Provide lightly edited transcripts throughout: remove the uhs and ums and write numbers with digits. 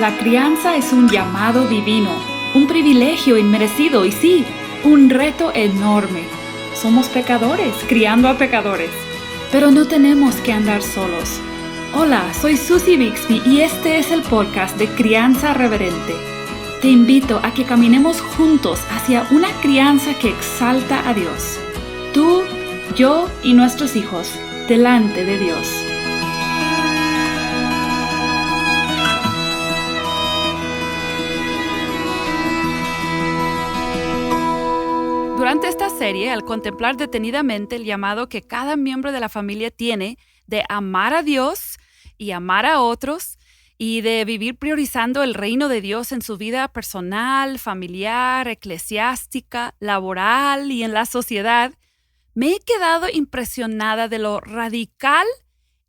La crianza es un llamado divino, un privilegio inmerecido y sí, un reto enorme. Somos pecadores, criando a pecadores, pero no tenemos que andar solos. Hola, soy Susie Bixby y este es el podcast de Crianza Reverente. Te invito a que caminemos juntos hacia una crianza que exalta a Dios. Tú, yo y nuestros hijos, delante de Dios. Durante esta serie, al contemplar detenidamente el llamado que cada miembro de la familia tiene de amar a Dios y amar a otros y de vivir priorizando el reino de Dios en su vida personal, familiar, eclesiástica, laboral y en la sociedad, me he quedado impresionada de lo radical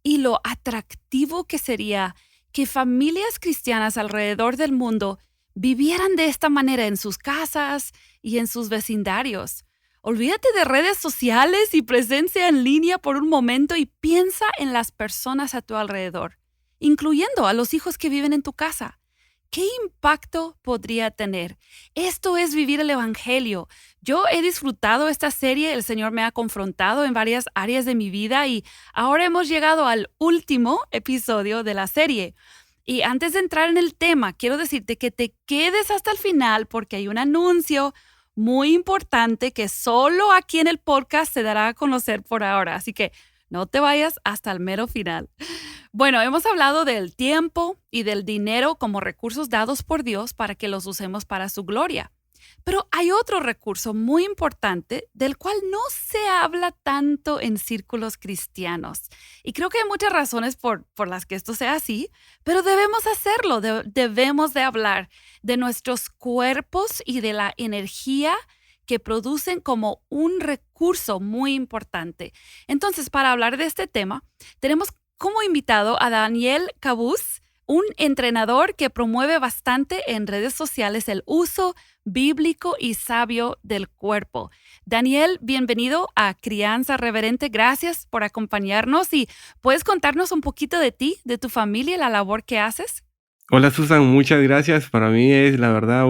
y lo atractivo que sería que familias cristianas alrededor del mundo vivieran de esta manera en sus casas y en sus vecindarios. Olvídate de redes sociales y presencia en línea por un momento y piensa en las personas a tu alrededor, incluyendo a los hijos que viven en tu casa. ¿Qué impacto podría tener? Esto es vivir el Evangelio. Yo he disfrutado esta serie, el Señor me ha confrontado en varias áreas de mi vida y ahora hemos llegado al último episodio de la serie. Y antes de entrar en el tema, quiero decirte que te quedes hasta el final porque hay un anuncio muy importante que solo aquí en el podcast se dará a conocer por ahora. Así que no te vayas hasta el mero final. Bueno, hemos hablado del tiempo y del dinero como recursos dados por Dios para que los usemos para su gloria. Pero hay otro recurso muy importante del cual no se habla tanto en círculos cristianos. Y creo que hay muchas razones por las que esto sea así, pero debemos hacerlo, debemos de hablar de nuestros cuerpos y de la energía que producen como un recurso muy importante. Entonces, para hablar de este tema, tenemos como invitado a Daniel Cabús, un entrenador que promueve bastante en redes sociales el uso bíblico y sabio del cuerpo. Daniel, bienvenido a Crianza Reverente. Gracias por acompañarnos y ¿puedes contarnos un poquito de ti, de tu familia y la labor que haces? Hola Susan, muchas gracias. Para mí es la verdad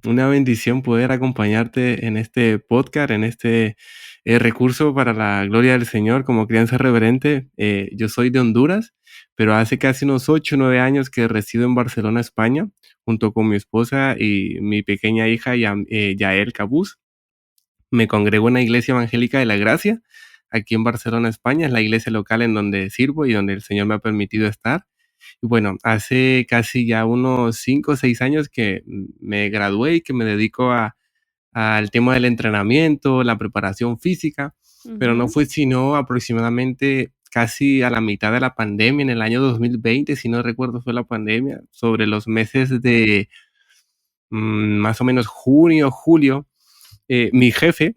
una bendición poder acompañarte en este podcast, en este recurso para la gloria del Señor como Crianza Reverente. Yo soy de Honduras, pero hace casi unos 8 o 9 años que resido en Barcelona, España, junto con mi esposa y mi pequeña hija Yael Cabús. Me congrego en la Iglesia Evangélica de la Gracia, aquí en Barcelona, España. Es la iglesia local en donde sirvo y donde el Señor me ha permitido estar. Y bueno, hace casi ya unos 5 o 6 años que me gradué y que me dedico al tema del entrenamiento, la preparación física, pero no Ujú. fue sino aproximadamente casi a la mitad de la pandemia, en el año 2020, si no recuerdo fue la pandemia, sobre los meses de más o menos junio, julio. Mi jefe,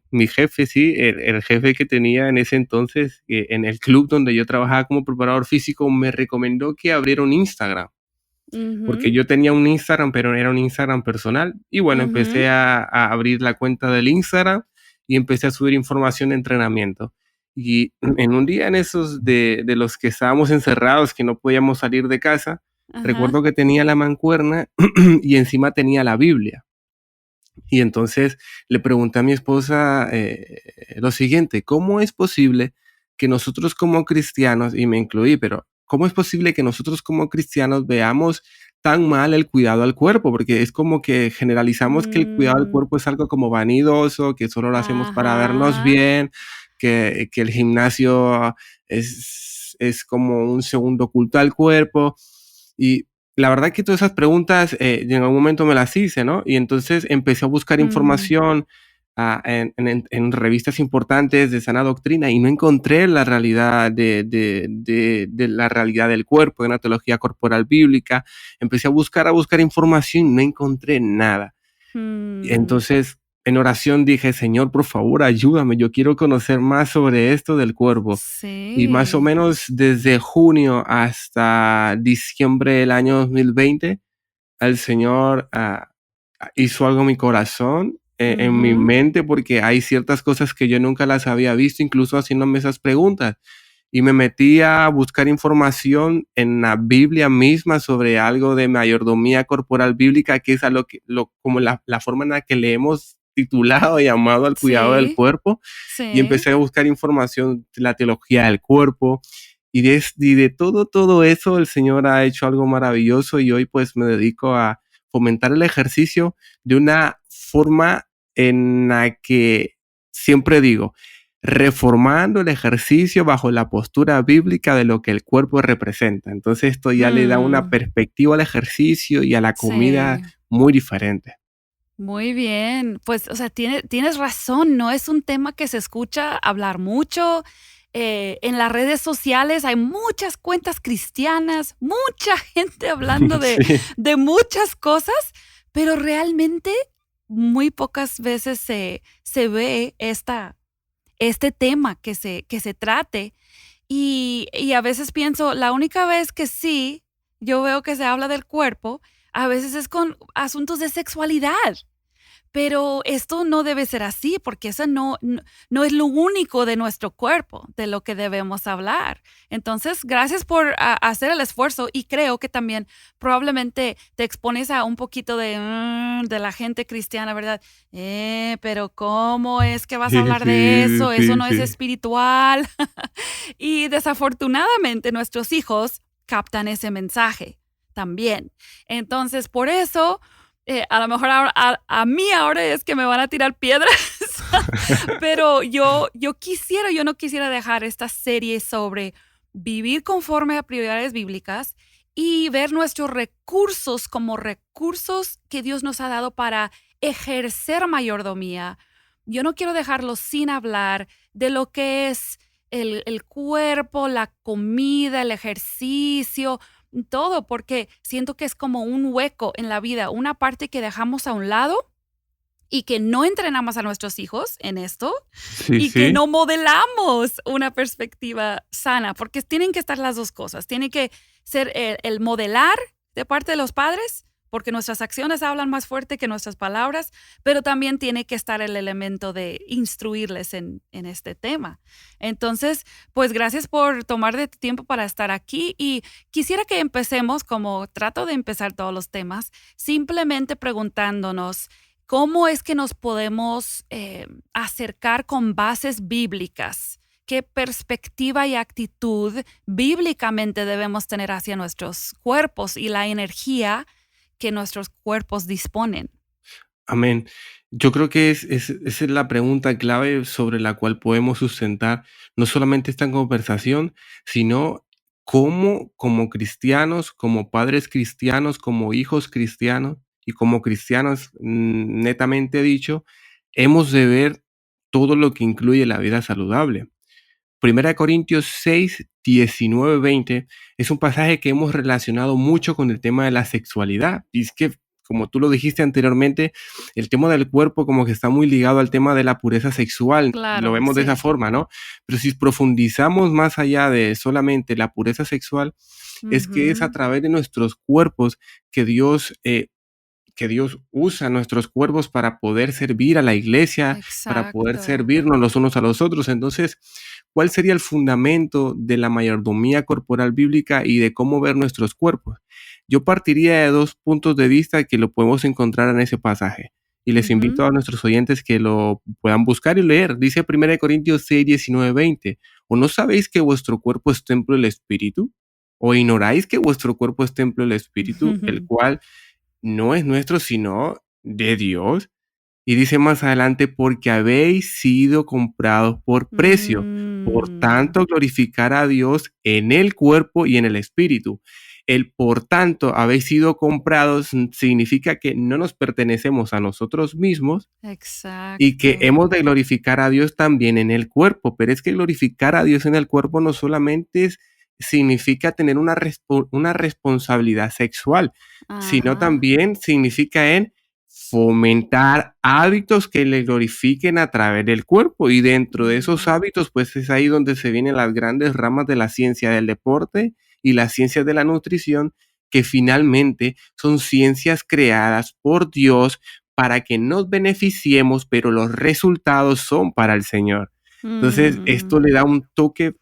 sí, el jefe que tenía en ese entonces, en el club donde yo trabajaba como preparador físico, me recomendó que abriera un Instagram, porque Ujú, yo tenía un Instagram, pero era un Instagram personal. Y bueno, ujú. empecé a abrir la cuenta del Instagram y empecé a subir información de entrenamiento. Y en un día en esos de los que estábamos encerrados, que no podíamos salir de casa, Ajá. recuerdo que tenía la mancuerna y encima tenía la Biblia. Y entonces le pregunté a mi esposa lo siguiente: ¿cómo es posible que nosotros como cristianos, y me incluí, pero cómo es posible que nosotros como cristianos veamos tan mal el cuidado al cuerpo? Porque es como que generalizamos que el cuidado al Mm, cuerpo es algo como vanidoso, que solo lo hacemos para vernos ajá. bien, que el gimnasio es como un segundo culto al cuerpo. Y la verdad que todas esas preguntas, en algún momento me las hice, ¿no? Y entonces empecé a buscar Mm, información en revistas importantes de sana doctrina y no encontré la realidad de la realidad del cuerpo, de una teología corporal bíblica. Empecé a buscar información y no encontré nada. Y mm. entonces, en oración dije: Señor, por favor, ayúdame, yo quiero conocer más sobre esto del cuerpo. Y más o Sí. menos desde junio hasta diciembre del año 2020, el Señor hizo algo en mi corazón, en mi Ujú. mente, porque hay ciertas cosas que yo nunca las había visto, incluso haciéndome esas preguntas. y me metí a buscar información en la Biblia misma sobre algo de mayordomía corporal bíblica, que es como la forma en la que le hemos titulado y llamado al cuidado del Sí, cuerpo, y sí. empecé a buscar información de la teología del cuerpo, y de todo eso el Señor ha hecho algo maravilloso, y hoy pues me dedico a fomentar el ejercicio de una forma en la que siempre digo, reformando el ejercicio bajo la postura bíblica de lo que el cuerpo representa. Entonces esto ya le da una Mm, perspectiva al ejercicio y a la comida sí. muy diferente. Muy bien, pues, o sea, tienes razón, no es un tema que se escucha hablar mucho. En las redes sociales hay muchas cuentas cristianas, mucha gente hablando de, Sí, de muchas cosas, pero realmente muy pocas veces se ve este tema que se trate. Y a veces pienso, la única vez que sí, yo veo que se habla del cuerpo, a veces es con asuntos de sexualidad. Pero esto no debe ser así, porque eso no es lo único de nuestro cuerpo, de lo que debemos hablar. Entonces, gracias por hacer el esfuerzo y creo que también probablemente te expones a un poquito de la gente cristiana, ¿verdad? Pero ¿cómo es que vas a sí, hablar de sí, eso? Eso sí, no es sí. espiritual. Y desafortunadamente nuestros hijos captan ese mensaje también. Entonces, por eso a lo mejor a mí ahora es que me van a tirar piedras, pero yo no quisiera dejar esta serie sobre vivir conforme a prioridades bíblicas y ver nuestros recursos como recursos que Dios nos ha dado para ejercer mayordomía. Yo no quiero dejarlo sin hablar de lo que es el cuerpo, la comida, el ejercicio, todo, porque siento que es como un hueco en la vida, una parte que dejamos a un lado y que no entrenamos a nuestros hijos en esto Sí, y que sí. no modelamos una perspectiva sana, porque tienen que estar las dos cosas. Tiene que ser el modelar de parte de los padres, porque nuestras acciones hablan más fuerte que nuestras palabras, pero también tiene que estar el elemento de instruirles en este tema. Entonces, pues gracias por tomar de tu tiempo para estar aquí y quisiera que empecemos, como trato de empezar todos los temas, simplemente preguntándonos, ¿cómo es que nos podemos acercar con bases bíblicas? ¿Qué perspectiva y actitud bíblicamente debemos tener hacia nuestros cuerpos y la energía que nuestros cuerpos disponen? Amén. Yo creo que esa es la pregunta clave sobre la cual podemos sustentar no solamente esta conversación, sino cómo como cristianos, como padres cristianos, como hijos cristianos y como cristianos netamente dicho, hemos de ver todo lo que incluye la vida saludable. Primera de Corintios 6, 19, 20 es un pasaje que hemos relacionado mucho con el tema de la sexualidad. Y es que, como tú lo dijiste anteriormente, el tema del cuerpo como que está muy ligado al tema de la pureza sexual. Lo Claro, vemos de esa sí. forma, ¿no? Pero si profundizamos más allá de solamente la pureza sexual, es que es a Ujú. través de nuestros cuerpos que Dios usa nuestros cuerpos para poder servir a la iglesia, para poder Exacto. servirnos los unos a los otros. Entonces, ¿cuál sería el fundamento de la mayordomía corporal bíblica y de cómo ver nuestros cuerpos? Yo partiría de dos puntos de vista que lo podemos encontrar en ese pasaje. Y les invito Ujú. a nuestros oyentes que lo puedan buscar y leer. Dice 1 Corintios 6, 19, 20. ¿O no sabéis que vuestro cuerpo es templo del Espíritu? ¿O ignoráis que vuestro cuerpo es templo del Espíritu, el cual no es nuestro, sino de Dios? Y dice más adelante, porque habéis sido comprados por precio. Por Mm, tanto, glorificar a Dios en el cuerpo y en el espíritu. El por tanto, habéis sido comprados significa que no nos pertenecemos a nosotros mismos y que exacto. hemos de glorificar a Dios también en el cuerpo. Pero es que glorificar a Dios en el cuerpo no solamente significa tener una responsabilidad sexual, sino Ajá. también significa en fomentar hábitos que le glorifiquen a través del cuerpo. Y dentro de esos Mm, hábitos, pues es ahí donde se vienen las grandes ramas de la ciencia del deporte y las ciencias de la nutrición, que finalmente son ciencias creadas por Dios para que nos beneficiemos, pero los resultados son para el Señor. Entonces, esto mm. le da un toque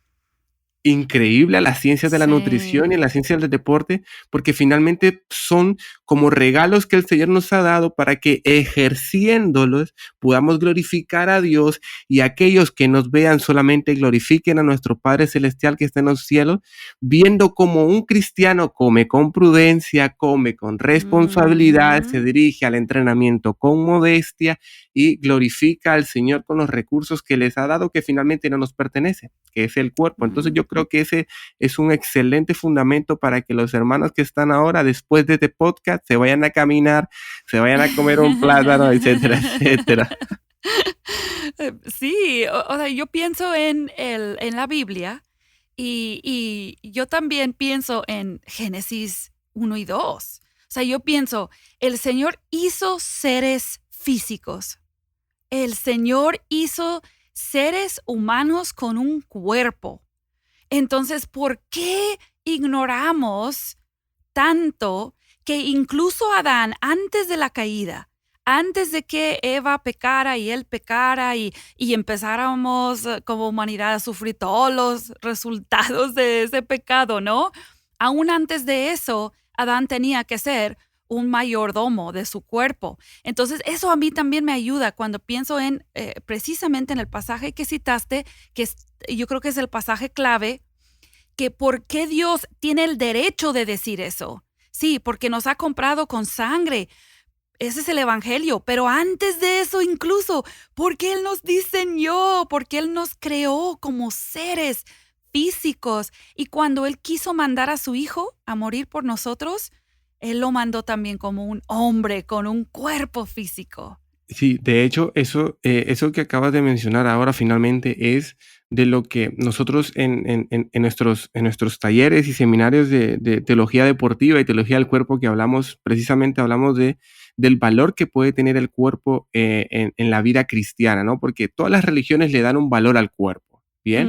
increíble a las ciencias de la nutrición y a Sí. las ciencias del deporte, porque finalmente son como regalos que el Señor nos ha dado para que ejerciéndolos podamos glorificar a Dios, y aquellos que nos vean solamente glorifiquen a nuestro Padre Celestial que está en los cielos, viendo como un cristiano come con prudencia, come con responsabilidad, se Ujú. dirige al entrenamiento con modestia y glorifica al Señor con los recursos que les ha dado, que finalmente no nos pertenece, que es el cuerpo. Entonces yo creo que ese es un excelente fundamento para que los hermanos que están ahora, después de este podcast, se vayan a caminar, se vayan a comer un plátano, etcétera, etcétera. Sí, o sea, yo pienso en la Biblia y yo también pienso en Génesis 1 y 2. O sea, yo pienso, el Señor hizo seres físicos. El Señor hizo seres humanos con un cuerpo. Entonces, ¿por qué ignoramos tanto que incluso Adán, antes de la caída, antes de que Eva pecara y él pecara y empezáramos como humanidad a sufrir todos los resultados de ese pecado, ¿no? Aún antes de eso, Adán tenía que ser un mayordomo de su cuerpo. Entonces, eso a mí también me ayuda cuando pienso en precisamente en el pasaje que citaste, yo creo que es el pasaje clave, que por qué Dios tiene el derecho de decir eso. Sí, porque nos ha comprado con sangre. Ese es el evangelio. Pero antes de eso incluso, porque Él nos diseñó, porque Él nos creó como seres físicos. Y cuando Él quiso mandar a su Hijo a morir por nosotros, Él lo mandó también como un hombre con un cuerpo físico. Sí, de hecho, eso que acabas de mencionar ahora finalmente es de lo que nosotros en nuestros talleres y seminarios de teología deportiva y teología del cuerpo que hablamos, precisamente hablamos del valor que puede tener el cuerpo en la vida cristiana, ¿no? Porque todas las religiones le dan un valor al cuerpo, ¿bien?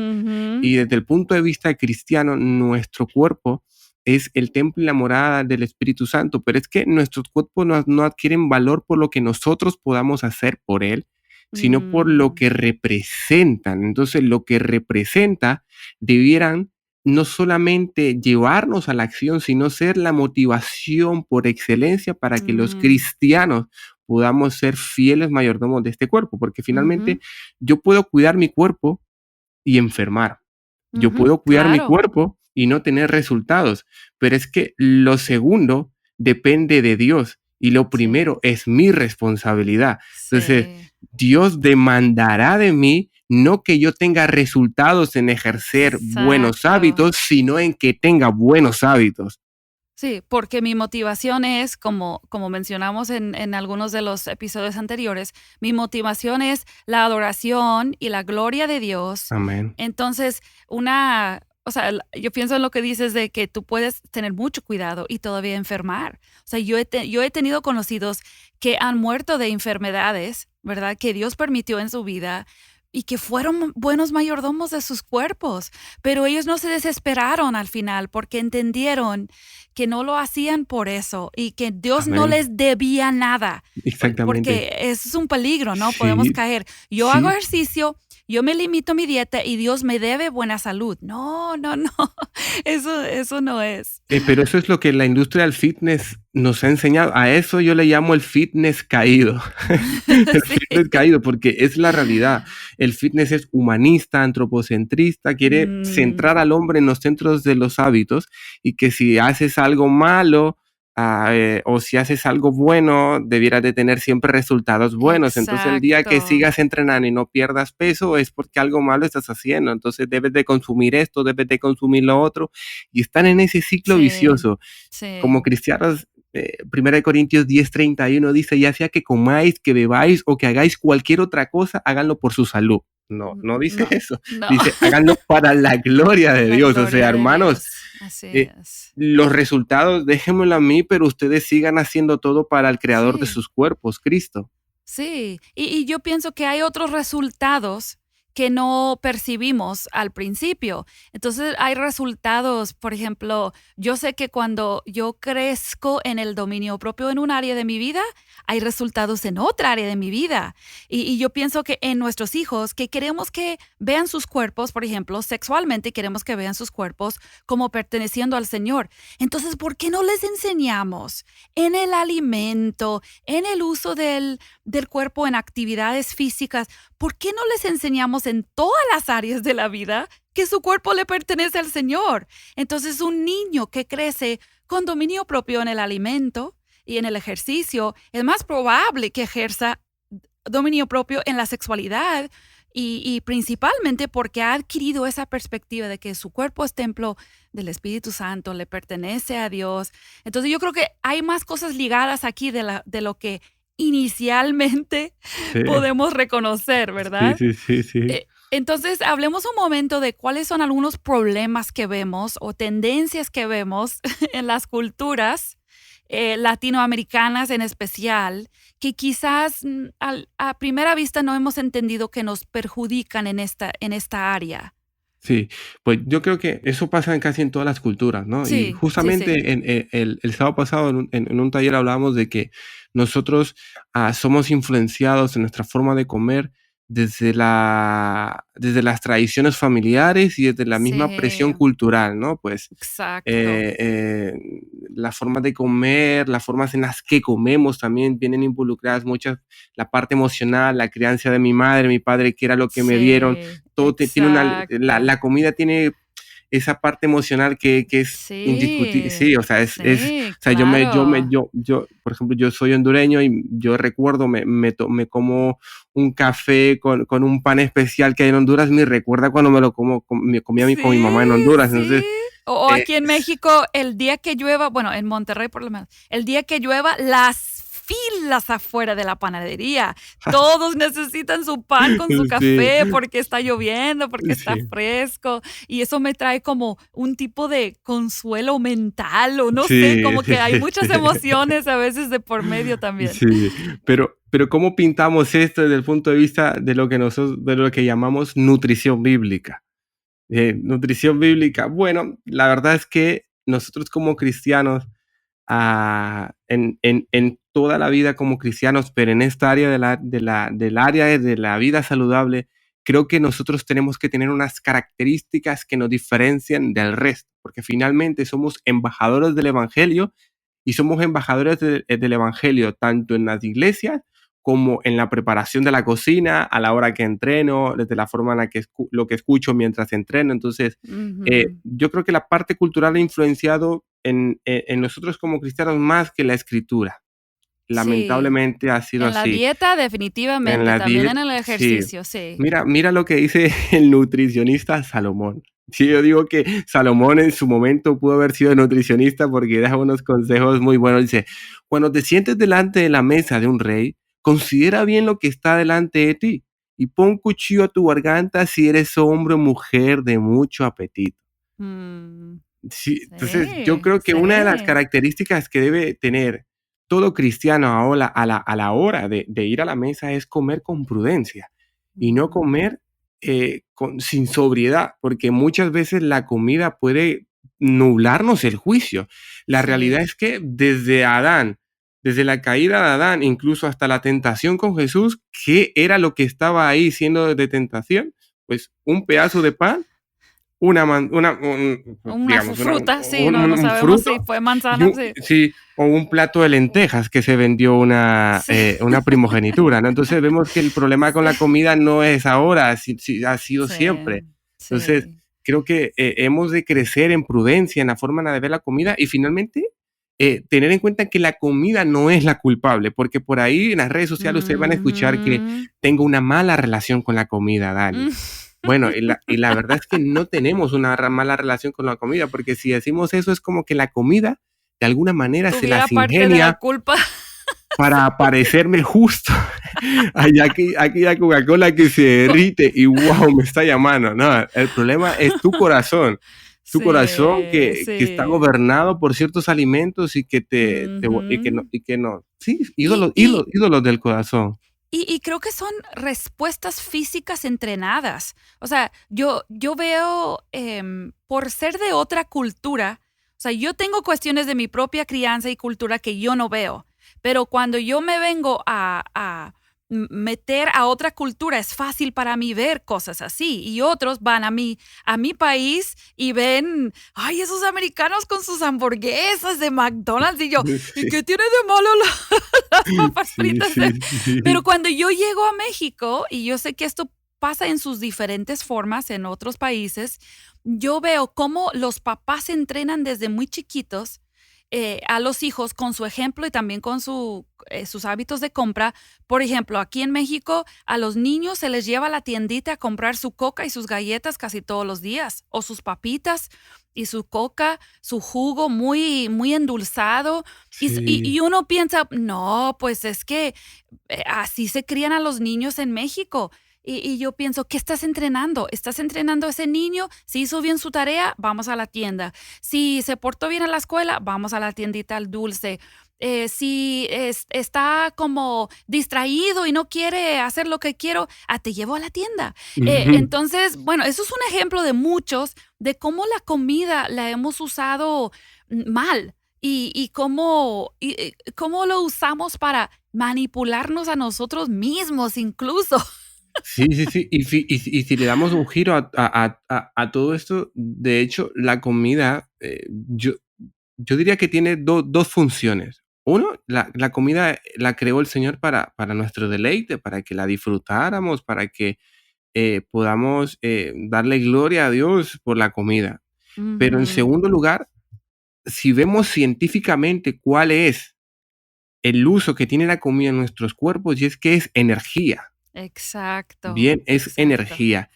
Ujú. Y desde el punto de vista cristiano, nuestro cuerpo es el templo y la morada del Espíritu Santo, pero es que nuestros cuerpos no adquieren valor por lo que nosotros podamos hacer por él, sino por lo Mm, que representan. Entonces, lo que representa debieran no solamente llevarnos a la acción, sino ser la motivación por excelencia para que los mm, cristianos podamos ser fieles mayordomos de este cuerpo, porque ujú, finalmente yo puedo cuidar mi cuerpo y enfermar. Yo ujú, puedo cuidar mi claro. cuerpo y no tener resultados, pero es que lo segundo depende de Dios y lo Sí, primero es mi responsabilidad. Entonces, sí, Dios demandará de mí no que yo tenga resultados en ejercer buenos exacto. hábitos, sino en que tenga buenos hábitos. Sí, porque mi motivación es, como mencionamos en algunos de los episodios anteriores, mi motivación es la adoración y la gloria de Dios. Amén. Entonces, o sea, yo pienso en lo que dices de que tú puedes tener mucho cuidado y todavía enfermar. O sea, yo he tenido conocidos que han muerto de enfermedades, ¿verdad? Que Dios permitió en su vida y que fueron buenos mayordomos de sus cuerpos, pero ellos no se desesperaron al final porque entendieron que no lo hacían por eso y que Dios no Amén. les debía nada, Exactamente. porque eso es un peligro, ¿no? Podemos Sí, caer. Yo hago sí. ejercicio, yo me limito a mi dieta y Dios me debe buena salud. No, no, no, eso no es. Pero eso es lo que la industria del fitness nos ha enseñado. A eso yo le llamo el fitness caído. El Sí. fitness caído, porque es la realidad. El fitness es humanista, antropocentrista, quiere Mm, centrar al hombre en los centros de los hábitos, y que si haces algo malo, o si haces algo bueno, debieras de tener siempre resultados buenos. Entonces, el día que exacto. sigas entrenando y no pierdas peso es porque algo malo estás haciendo. Entonces, debes de consumir esto, debes de consumir lo otro, y están en ese ciclo Sí, vicioso. sí. Como cristianos, 1 Corintios 10:31 dice, ya sea que comáis, que bebáis o que hagáis cualquier otra cosa, háganlo por su salud. No, no dice No, eso. no. Dice, háganlo para la gloria de La Dios. O sea, gloria de hermanos, Dios. Así eh, es. los resultados déjenmelo a mí, pero ustedes sigan haciendo todo para el creador de Sí. sus cuerpos, Cristo. Sí, y yo pienso que hay otros resultados que no percibimos al principio. Entonces hay resultados, por ejemplo, yo sé que cuando yo crezco en el dominio propio en un área de mi vida, hay resultados en otra área de mi vida. Y yo pienso que en nuestros hijos, que queremos que vean sus cuerpos, por ejemplo, sexualmente queremos que vean sus cuerpos como perteneciendo al Señor. Entonces, ¿por qué no les enseñamos en el alimento, en el uso del cuerpo en actividades físicas? ¿Por qué no les enseñamos en todas las áreas de la vida que su cuerpo le pertenece al Señor? Entonces, un niño que crece con dominio propio en el alimento y en el ejercicio, es más probable que ejerza dominio propio en la sexualidad y principalmente porque ha adquirido esa perspectiva de que su cuerpo es templo del Espíritu Santo, le pertenece a Dios. Entonces yo creo que hay más cosas ligadas aquí de lo que inicialmente Sí, podemos reconocer, sí, ¿verdad? sí, sí, sí. Entonces, hablemos un momento de cuáles son algunos problemas que vemos o tendencias que vemos en las culturas latinoamericanas en especial, que quizás a primera vista no hemos entendido que nos perjudican en esta área. Sí, pues yo creo que eso pasa en casi en todas las culturas, ¿no? Y Sí, sí, sí. justamente el sábado pasado en un taller hablábamos de que nosotros somos influenciados en nuestra forma de comer desde las tradiciones familiares y desde la misma presión Sí, cultural, ¿no? Pues exacto. eh, eh, las formas de comer, las formas en las que comemos también vienen involucradas muchas, la parte emocional, la crianza de mi madre, mi padre, que era lo que me dieron, Sí, todo tiene exacto. la comida tiene esa parte emocional que es indiscutible. Sí, Sí, o sea, sí, o sea, claro. por ejemplo, yo soy hondureño y yo recuerdo, me como un café con un pan especial que hay en Honduras, me recuerda cuando me lo me comía con mi mamá en Sí, Honduras. Entonces, sí. O eh, aquí en México, el día que llueva, bueno, en Monterrey por lo menos, el día que llueva, las filas afuera de la panadería. Todos necesitan su pan con su sí, café porque está lloviendo, porque está sí, fresco. Y eso me trae como un tipo de consuelo mental o no sé, sí, como que hay muchas emociones a veces de por medio también. sí, pero ¿cómo pintamos esto desde el punto de vista de lo que nosotros, de lo que llamamos nutrición bíblica? Nutrición bíblica, bueno, la verdad es que nosotros como cristianos, en toda la vida como cristianos, pero en esta área del área de la vida saludable, creo que nosotros tenemos que tener unas características que nos diferencian del resto, porque finalmente somos embajadores del evangelio y somos embajadores del evangelio tanto en las iglesias como en la preparación de la cocina, a la hora que entreno, desde la forma en la que lo que escucho mientras entreno. Entonces, Ujú. yo creo que la parte cultural ha influenciado en nosotros como cristianos más que la escritura. Sí. Lamentablemente ha sido En la así. dieta En definitivamente, la también dieta, en el sí. ejercicio, sí. Mira lo que dice el nutricionista Salomón. Sí, yo digo que Salomón en su momento pudo haber sido nutricionista porque da unos consejos muy buenos. Dice, cuando te sientes delante de la mesa de un rey, considera bien lo que está delante de ti y pon cuchillo a tu garganta si eres hombre o mujer de mucho apetito. Mm, Sí, entonces yo sí, creo que una de las sí. características que debe tener todo cristiano ahora a la hora de ir a la mesa es comer con prudencia y no Ujú. comer sin sobriedad, porque muchas veces la comida puede nublarnos el juicio. La realidad Sí. es que desde Adán, desde la caída de Adán, incluso hasta la tentación con Jesús, ¿qué era lo que estaba ahí siendo de tentación? Pues un pedazo de pan, Una digamos, fruta, sí, no, no un sabemos si fruto fue y manzana, sí. sí, o un plato de lentejas que se vendió Sí. una primogenitura, ¿no? Entonces vemos que el problema con Sí, la comida no es ahora, ha sido sí, siempre. Entonces, sí. creo que hemos de crecer en prudencia en la forma de ver la comida y finalmente tener en cuenta que la comida no es la culpable, porque por ahí en las redes sociales ustedes van a escuchar que Ujú. tengo una mala relación con la comida, Dani. Mm. Bueno, y la verdad es que no tenemos una mala relación con la comida, porque si decimos eso es como que la comida de alguna manera se Tuviera las parte de la ingenia culpa. para parecerme justo. Aquí la Coca-Cola que se derrite y wow, me está llamando. No, el problema es tu corazón Sí, que está sí. gobernado por ciertos alimentos y que Ujú. y que no, sí, Y ídolos del corazón. Y creo que son respuestas físicas entrenadas. O sea, yo veo, por ser de otra cultura, o sea, yo tengo cuestiones de mi propia crianza y cultura que yo no veo, pero cuando yo me vengo a meter a otra cultura, es fácil para mí ver cosas así. Y otros van a mi país y ven, ay, esos americanos con sus hamburguesas de McDonald's. Y yo, ¿y Sí, qué tiene de malo las papas sí, fritas? sí, Pero sí. cuando yo llego a México, y yo sé que esto pasa en sus diferentes formas en otros países, yo veo cómo los papás entrenan desde muy chiquitos a los hijos con su ejemplo y también con sus hábitos de compra. Por ejemplo, aquí en México a los niños se les lleva a la tiendita a comprar su coca y sus galletas casi todos los días, o sus papitas y su coca, su jugo muy, muy endulzado. Y Sí, uno piensa, no, pues es que así se crían a los niños en México. Y yo pienso, ¿qué estás entrenando? ¿Estás entrenando a ese niño? Si hizo bien su tarea, vamos a la tienda. Si se portó bien en la escuela, vamos a la tiendita al dulce. Si está como distraído y no quiere hacer lo que quiero, te llevo a la tienda. ujú. Entonces, bueno, eso es un ejemplo de muchos de cómo la comida la hemos usado mal cómo lo usamos para manipularnos a nosotros mismos incluso. Sí, sí, sí. Y si le damos un giro a todo esto, de hecho, la comida, yo diría que tiene dos funciones. Uno, la comida la creó el Señor para nuestro deleite, para que la disfrutáramos, para que podamos darle gloria a Dios por la comida. Pero en Ujú. segundo lugar, si vemos científicamente cuál es el uso que tiene la comida en nuestros cuerpos, y es que es energía. Exacto, Bien, es exacto. energía.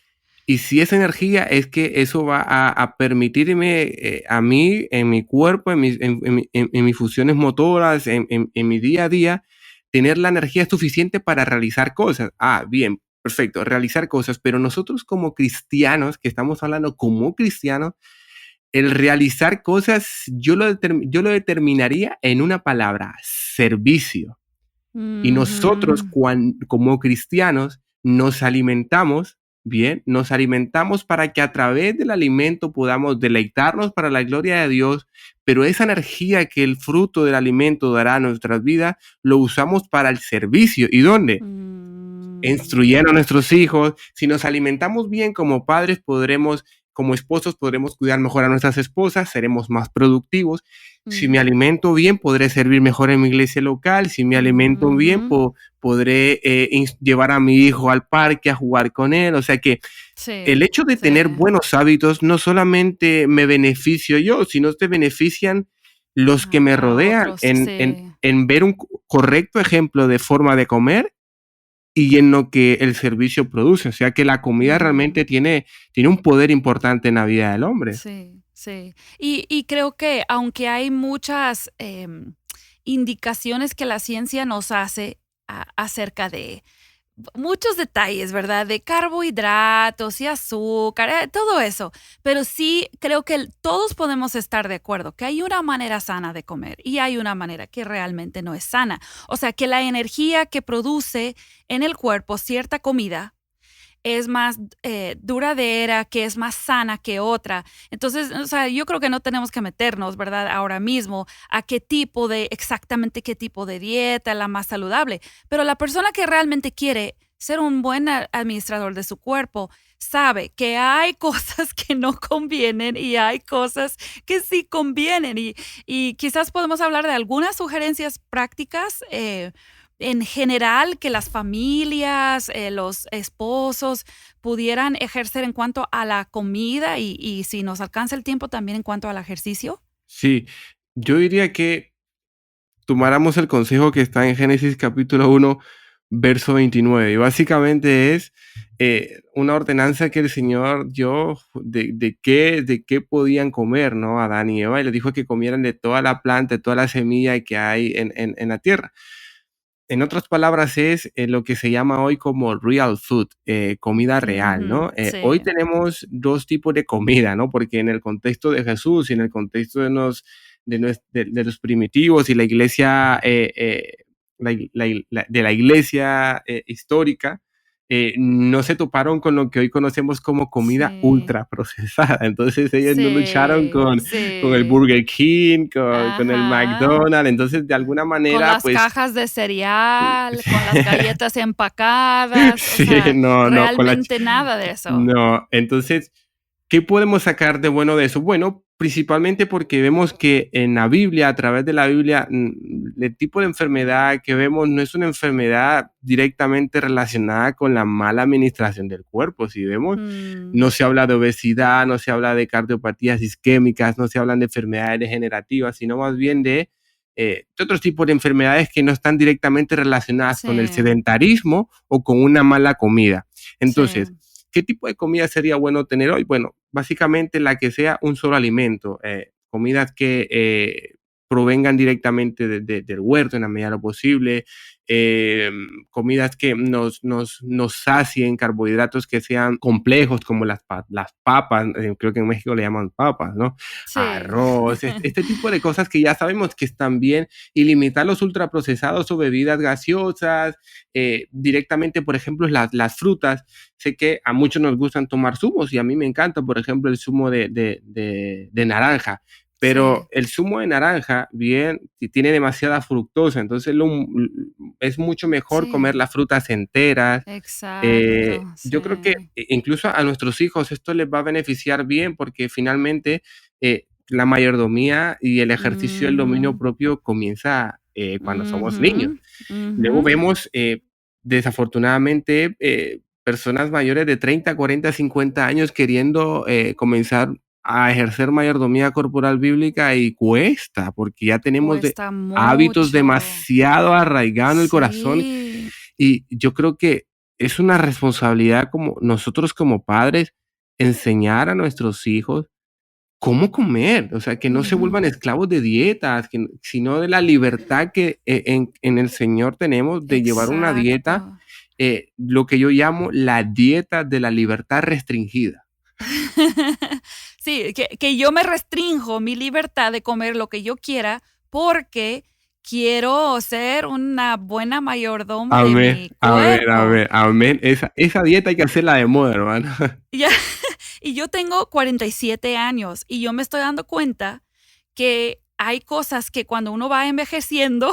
Y si es energía, es que eso va a permitirme, a mí, en mi cuerpo, en mis funciones motoras, en mi día a día, tener la energía suficiente para realizar cosas. Ah, bien, perfecto, realizar cosas. Pero nosotros como cristianos, que estamos hablando como cristianos, el realizar cosas, yo lo determinaría en una palabra: servicio. Y nosotros, Ujú. como cristianos, nos alimentamos, bien, nos alimentamos para que a través del alimento podamos deleitarnos para la gloria de Dios, pero esa energía que el fruto del alimento dará a nuestras vidas, lo usamos para el servicio. ¿Y dónde? Mm. Instruyendo a nuestros hijos. Si nos alimentamos bien como padres, podremos, como esposos, podremos cuidar mejor a nuestras esposas, seremos más productivos. Si me Mm. alimento bien, podré servir mejor en mi iglesia local. Si me alimento bien, Ujú. podré llevar a mi hijo al parque a jugar con él. O sea que el Sí, hecho de sí. tener buenos hábitos no solamente me beneficio yo, sino te benefician los que me A rodean otros, sí. en ver un correcto ejemplo de forma de comer y en lo que el servicio produce. O sea que la comida Ujú. realmente tiene un poder importante en la vida del hombre. Sí, sí. Y creo que aunque hay muchas indicaciones que la ciencia nos hace acerca de muchos detalles, ¿verdad? De carbohidratos y azúcar, todo eso. Pero sí creo que todos podemos estar de acuerdo que hay una manera sana de comer y hay una manera que realmente no es sana. O sea, que la energía que produce en el cuerpo cierta comida es más duradera, que es más sana que otra. Entonces, o sea, yo creo que no tenemos que meternos, ¿verdad? Ahora mismo a exactamente qué tipo de dieta, la más saludable. Pero la persona que realmente quiere ser un buen administrador de su cuerpo, sabe que hay cosas que no convienen y hay cosas que sí convienen. Y quizás podemos hablar de algunas sugerencias prácticas en general que las familias, los esposos pudieran ejercer en cuanto a la comida y si nos alcanza el tiempo también en cuanto al ejercicio? Sí, yo diría que tomáramos el consejo que está en Génesis capítulo 1, verso 29. Y básicamente es una ordenanza que el Señor dio de qué podían comer, ¿no? Adán y Eva, y les dijo que comieran de toda la planta, de toda la semilla que hay en la tierra. En otras palabras, es lo que se llama hoy como real food, comida real, Ujú, ¿no? Hoy sí. tenemos dos tipos de comida, ¿no? Porque en el contexto de Jesús y en el contexto de los primitivos y la iglesia de la iglesia histórica, no se toparon con lo que hoy conocemos como comida Sí, ultraprocesada. Entonces ellos no lucharon sí, con el sí. Burger King, con el Ajá. McDonald's. Entonces, de alguna Con manera, las pues, cajas de cereal, con las galletas empacadas, o sí, sea, no, no, realmente nada de eso. no. Entonces, ¿qué podemos sacar de bueno de eso? Bueno, principalmente porque vemos que en la Biblia, a través de la Biblia, el tipo de enfermedad que vemos no es una enfermedad directamente relacionada con la mala administración del cuerpo. Si vemos, Mm, no se habla de obesidad, no se habla de cardiopatías isquémicas, no se hablan de enfermedades degenerativas, sino más bien de otros tipos de enfermedades que no están directamente relacionadas sí, con el sedentarismo o con una mala comida. sí, Entonces, ¿qué tipo de comida sería bueno tener hoy? Bueno, básicamente la que sea un solo alimento, comidas que provengan directamente del huerto en la medida de lo posible, eh, comidas que nos sacien, carbohidratos que sean complejos como las papas, creo que en México le llaman papas, ¿no? sí. Arroz, este tipo de cosas que ya sabemos que están bien y limitar los ultraprocesados o bebidas gaseosas, directamente, por ejemplo, las frutas. Sé que a muchos nos gustan tomar zumos y a mí me encanta, por ejemplo, el zumo de naranja, pero Sí, el zumo de naranja, bien, tiene demasiada fructosa, entonces es mucho mejor comer sí, las frutas enteras. exacto, Yo creo que sí. incluso a nuestros hijos esto les va a beneficiar bien porque finalmente la mayordomía y el ejercicio del dominio Ujú, propio comienza cuando somos niños. ujú, ujú. Luego vemos, desafortunadamente, personas mayores de 30, 40, 50 años queriendo comenzar a ejercer mayordomía corporal bíblica y cuesta, porque ya tenemos Cuesta hábitos mucho. demasiado arraigados en el corazón Sí. y yo creo que es una responsabilidad como nosotros como padres enseñar a nuestros hijos cómo comer, o sea, que no se Ujú, vuelvan esclavos de dietas, sino de la libertad que en el Señor tenemos de llevar una dieta, exacto. lo que yo llamo la dieta de la libertad restringida. Sí, que yo me restrinjo mi libertad de comer lo que yo quiera, porque quiero ser una buena mayordoma de Amén, mi amén, cuerpo. amén, amén. Esa dieta hay que hacerla de moda, hermano. Ya, y yo tengo 47 años, y yo me estoy dando cuenta que hay cosas que cuando uno va envejeciendo,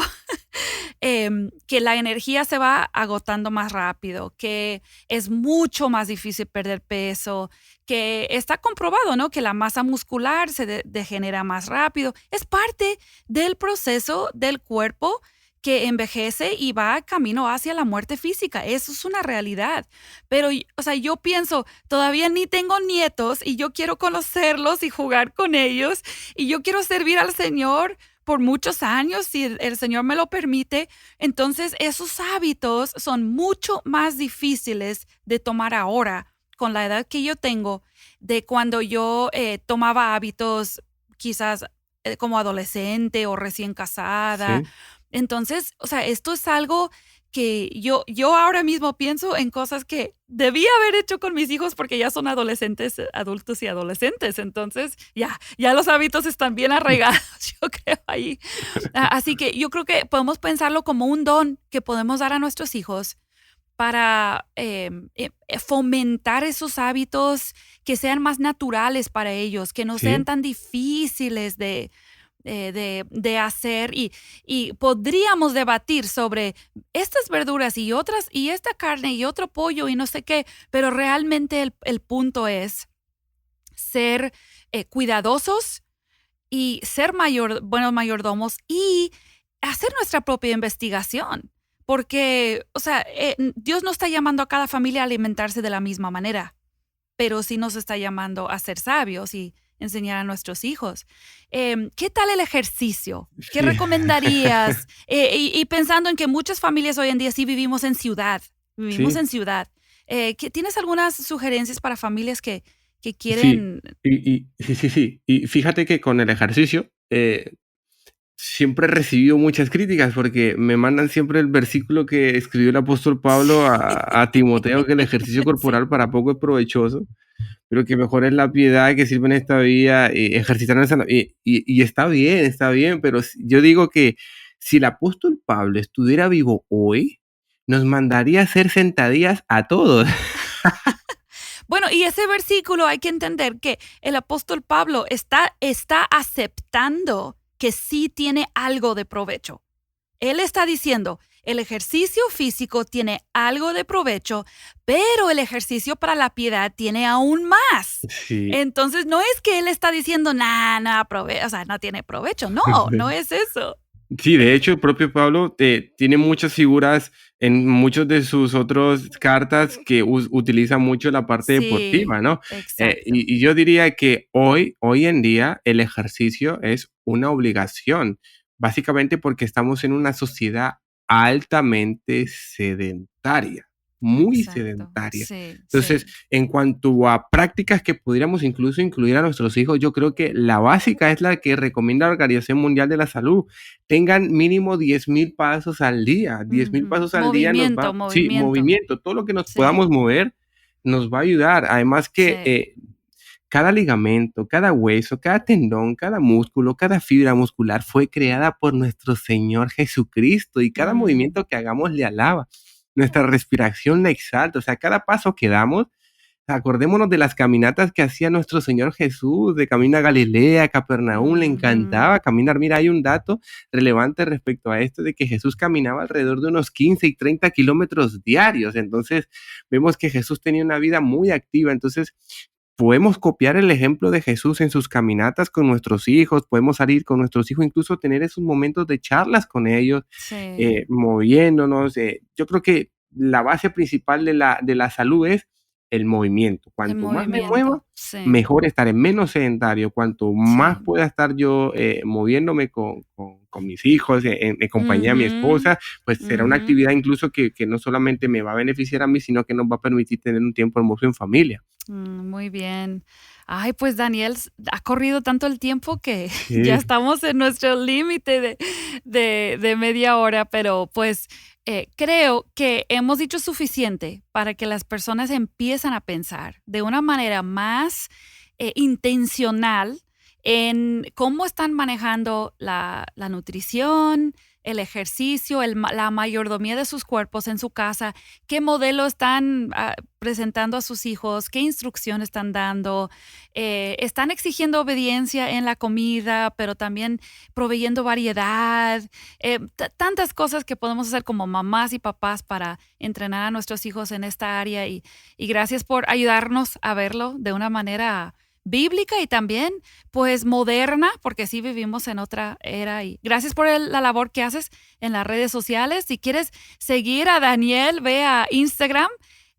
que la energía se va agotando más rápido, que es mucho más difícil perder peso, que está comprobado, ¿no? Que la masa muscular se degenera más rápido. Es parte del proceso del cuerpo que envejece y va camino hacia la muerte física. Eso es una realidad. Pero, o sea, yo pienso, todavía ni tengo nietos y yo quiero conocerlos y jugar con ellos y yo quiero servir al Señor por muchos años, si el Señor me lo permite. Entonces, esos hábitos son mucho más difíciles de tomar ahora, con la edad que yo tengo, de cuando yo tomaba hábitos quizás como adolescente o recién casada. Sí, Entonces, o sea, esto es algo que yo ahora mismo pienso en cosas que debía haber hecho con mis hijos porque ya son adolescentes, adultos y adolescentes. Entonces, ya los hábitos están bien arraigados, yo creo ahí. Así que yo creo que podemos pensarlo como un don que podemos dar a nuestros hijos para fomentar esos hábitos que sean más naturales para ellos, que no sean sí, tan difíciles de hacer y podríamos debatir sobre estas verduras y otras y esta carne y otro pollo y no sé qué, pero realmente el punto es ser cuidadosos y ser buenos mayordomos y hacer nuestra propia investigación. Porque, o sea, Dios no está llamando a cada familia a alimentarse de la misma manera, pero sí nos está llamando a ser sabios y enseñar a nuestros hijos. ¿Qué tal el ejercicio? ¿Qué sí. recomendarías? Y pensando en que muchas familias hoy en día sí vivimos Sí, en ciudad. ¿Tienes algunas sugerencias para familias que sí. quieren? Sí. Y fíjate que con el ejercicio, siempre he recibido muchas críticas porque me mandan siempre el versículo que escribió el apóstol Pablo a Timoteo, que el ejercicio Sí, corporal para poco es provechoso, pero que mejor es la piedad que sirve en esta vida y ejercitar en esa, y está bien, pero yo digo que si el apóstol Pablo estuviera vivo hoy, nos mandaría a hacer sentadillas a todos. Bueno, y ese versículo hay que entender que el apóstol Pablo está aceptando que sí tiene algo de provecho. Él está diciendo, el ejercicio físico tiene algo de provecho, pero el ejercicio para la piedad tiene aún más. Sí. Entonces, no es que él está diciendo, no tiene provecho. No, no es eso. Sí, de hecho, el propio Pablo tiene muchas figuras en muchas de sus otras cartas que utiliza mucho la parte deportiva, ¿no? Exacto. Y yo diría que hoy en día, el ejercicio es una obligación, básicamente porque estamos en una sociedad altamente sedentaria, muy Exacto. sedentaria. Sí, Entonces, sí. en cuanto a prácticas que pudiéramos incluso incluir a nuestros hijos, yo creo que la básica es la que recomienda la Organización Mundial de la Salud. Tengan mínimo 10,000 pasos al día. 10,000 pasos al día nos va... Sí, movimiento. Todo lo que nos podamos mover nos va a ayudar. Además que cada ligamento, cada hueso, cada tendón, cada músculo, cada fibra muscular fue creada por nuestro Señor Jesucristo y cada movimiento que hagamos le alaba. Nuestra respiración la exalta, o sea, cada paso que damos, acordémonos de las caminatas que hacía nuestro Señor Jesús, de camino a Galilea, Capernaum, le encantaba caminar. Mira, hay un dato relevante respecto a esto, de que Jesús caminaba alrededor de unos 15 y 30 kilómetros diarios. Entonces, vemos que Jesús tenía una vida muy activa. Entonces, podemos copiar el ejemplo de Jesús en sus caminatas con nuestros hijos, podemos salir con nuestros hijos, incluso tener esos momentos de charlas con ellos, moviéndonos. Yo creo que la base principal de la salud es el movimiento. Cuanto más me muevo, mejor estaré, menos sedentario. Cuanto más pueda estar yo moviéndome con mis hijos, en compañía de mi esposa, pues será una actividad incluso que no solamente me va a beneficiar a mí, sino que nos va a permitir tener un tiempo hermoso en familia. Muy bien. Ay, pues Daniel, ha corrido tanto el tiempo que ya estamos en nuestro límite de media hora, pero pues creo que hemos dicho suficiente para que las personas empiecen a pensar de una manera más intencional en cómo están manejando la nutrición, el ejercicio, la mayordomía de sus cuerpos en su casa, qué modelo están presentando a sus hijos, qué instrucción están dando, están exigiendo obediencia en la comida, pero también proveyendo variedad, tantas cosas que podemos hacer como mamás y papás para entrenar a nuestros hijos en esta área y gracias por ayudarnos a verlo de una manera bíblica y también pues moderna, porque sí vivimos en otra era. Y gracias por la labor que haces en las redes sociales. Si quieres seguir a Daniel, ve a Instagram,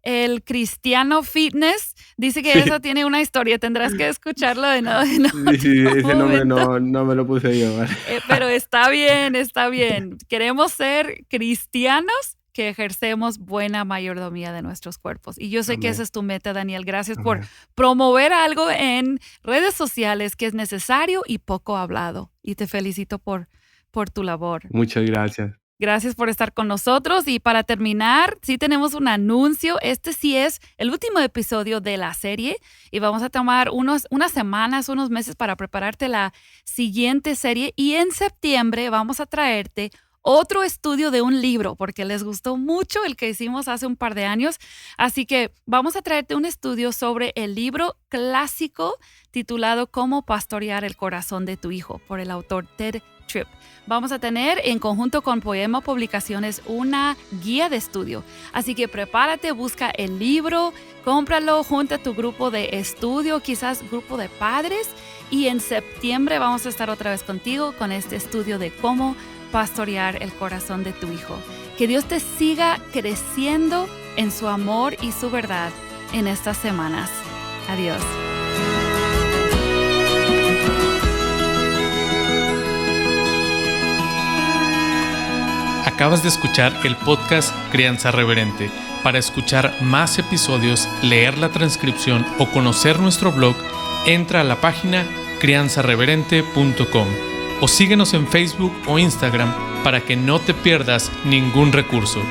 el Cristiano Fitness. Dice que eso tiene una historia, tendrás que escucharlo de nuevo. Sí, ese nombre no me lo puse yo, ¿vale? Pero está bien, está bien. Queremos ser cristianos que ejercemos buena mayordomía de nuestros cuerpos. Y yo sé que esa es tu meta, Daniel. Gracias por promover algo en redes sociales que es necesario y poco hablado. Y te felicito por tu labor. Muchas gracias. Gracias por estar con nosotros. Y para terminar, sí tenemos un anuncio. Este sí es el último episodio de la serie y vamos a tomar unas semanas, unos meses para prepararte la siguiente serie. Y en septiembre vamos a traerte otro estudio de un libro, porque les gustó mucho el que hicimos hace un par de años. Así que vamos a traerte un estudio sobre el libro clásico titulado Cómo pastorear el corazón de tu hijo, por el autor Ted Tripp. Vamos a tener en conjunto con Poema Publicaciones una guía de estudio. Así que prepárate, busca el libro, cómpralo, junta tu grupo de estudio, quizás grupo de padres. Y en septiembre vamos a estar otra vez contigo con este estudio de cómo pastorear el corazón de tu hijo. Que Dios te siga creciendo en su amor y su verdad en estas semanas. Adiós. Acabas de escuchar el podcast Crianza Reverente. Para escuchar más episodios, leer la transcripción o conocer nuestro blog, entra a la página crianzareverente.com o síguenos en Facebook o Instagram para que no te pierdas ningún recurso.